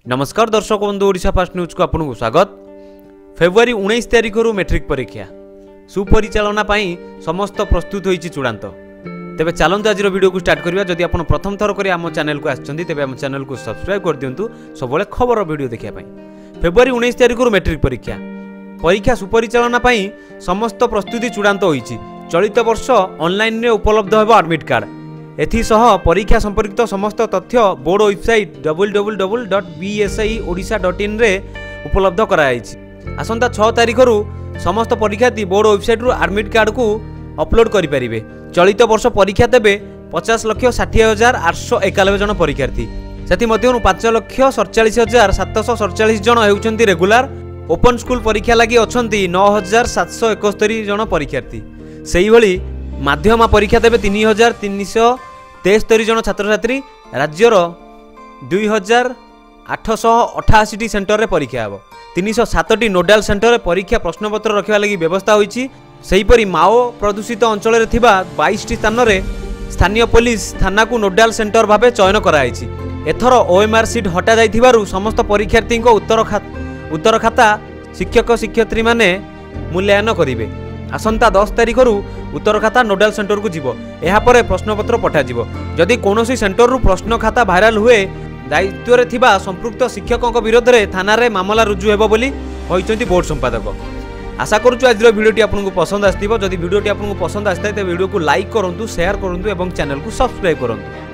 नमस्कार दर्शक बंधु ओडिशा फास्ट न्यूज को आपको स्वागत। फेब्रुआरी 19 तारिख मैट्रिक परीक्षा सुपरिचालना समस्त प्रस्तुत होइछि चूड़ांत। तेबे चलंतु आज वीडियो को स्टार्ट करिया। जदि आपण प्रथम थर करी आम चैनल को आछंती तेबे आम चैनल को सब्सक्राइब कर दियंतु सबले खबर वीडियो देखिया पई। फेब्रुआरी 19 तारिख मैट्रिक परीक्षा सुपरिचालना समस्त प्रस्तुति चूड़ांत होइछि। चलित वर्ष ऑनलाइन रे उपलब्ध हेबो एडमिट कार्ड। एथिसह परीक्षा संपर्कित समस्त तथ्य बोर्ड वेबसाइट www.bsiodisha.in रे उपलब्ध कराइछि। आसंता 6 तारिख समस्त परीक्षार्थी बोर्ड वेबसाइट रु एडमिट कार्ड को अपलोड करि परिबे। चलित वर्ष परीक्षा देबे 50,60,891 जन परीक्षार्थी। सेति मध्यरु 5,47,747 जन हेउचंती रेगुलर। ओपन स्कूल परीक्षा लागि अछंती 9,771 जन परीक्षार्थी। सेही भली माध्यम परीक्षा देबे 3,373 जन छात्र छात्री। राज्यर 2,888 सेंटर रे परीक्षा हेबो। 307 नोडाल सेंटर रे परीक्षा प्रश्नपत्र रखिबा लागि व्यवस्था होईछि। सेहीपरि माओ प्रदूषित अंचल रे थिबा 22 स्थान रे स्थानीय पुलिस थाना को नोडाल सेंटर भाबे चयन कराइछि। एथर ओएमआर सीट हटा जाइथिबारु समस्त परीक्षार्थी को उत्तर खाता शिक्षक शिक्षयित्री माने मूल्यांकन करिवे। आसंता 10 तारिख उत्तर खाता नोडाल सेंटर को जीवो। एहा परे प्रश्नपत्र पठा जीवो। जदि कोनोसी सेंटर रु प्रश्न खाता भाइराल हुए दायित्व रे थिबा संपृक्त शिक्षकों विरोध में थाना रे मामला रुजु हेबो बोली होइचंती बोर्ड संपादक। आशा करूछु आज वीडियोटी आपको पसंद आस्थिबो। जदि वीडियोटी आपको पसंद आस्ताय तो वीडियो को लाइक करंतु, शेयर करंतु एवं चैनल को सब्सक्राइब करंतु।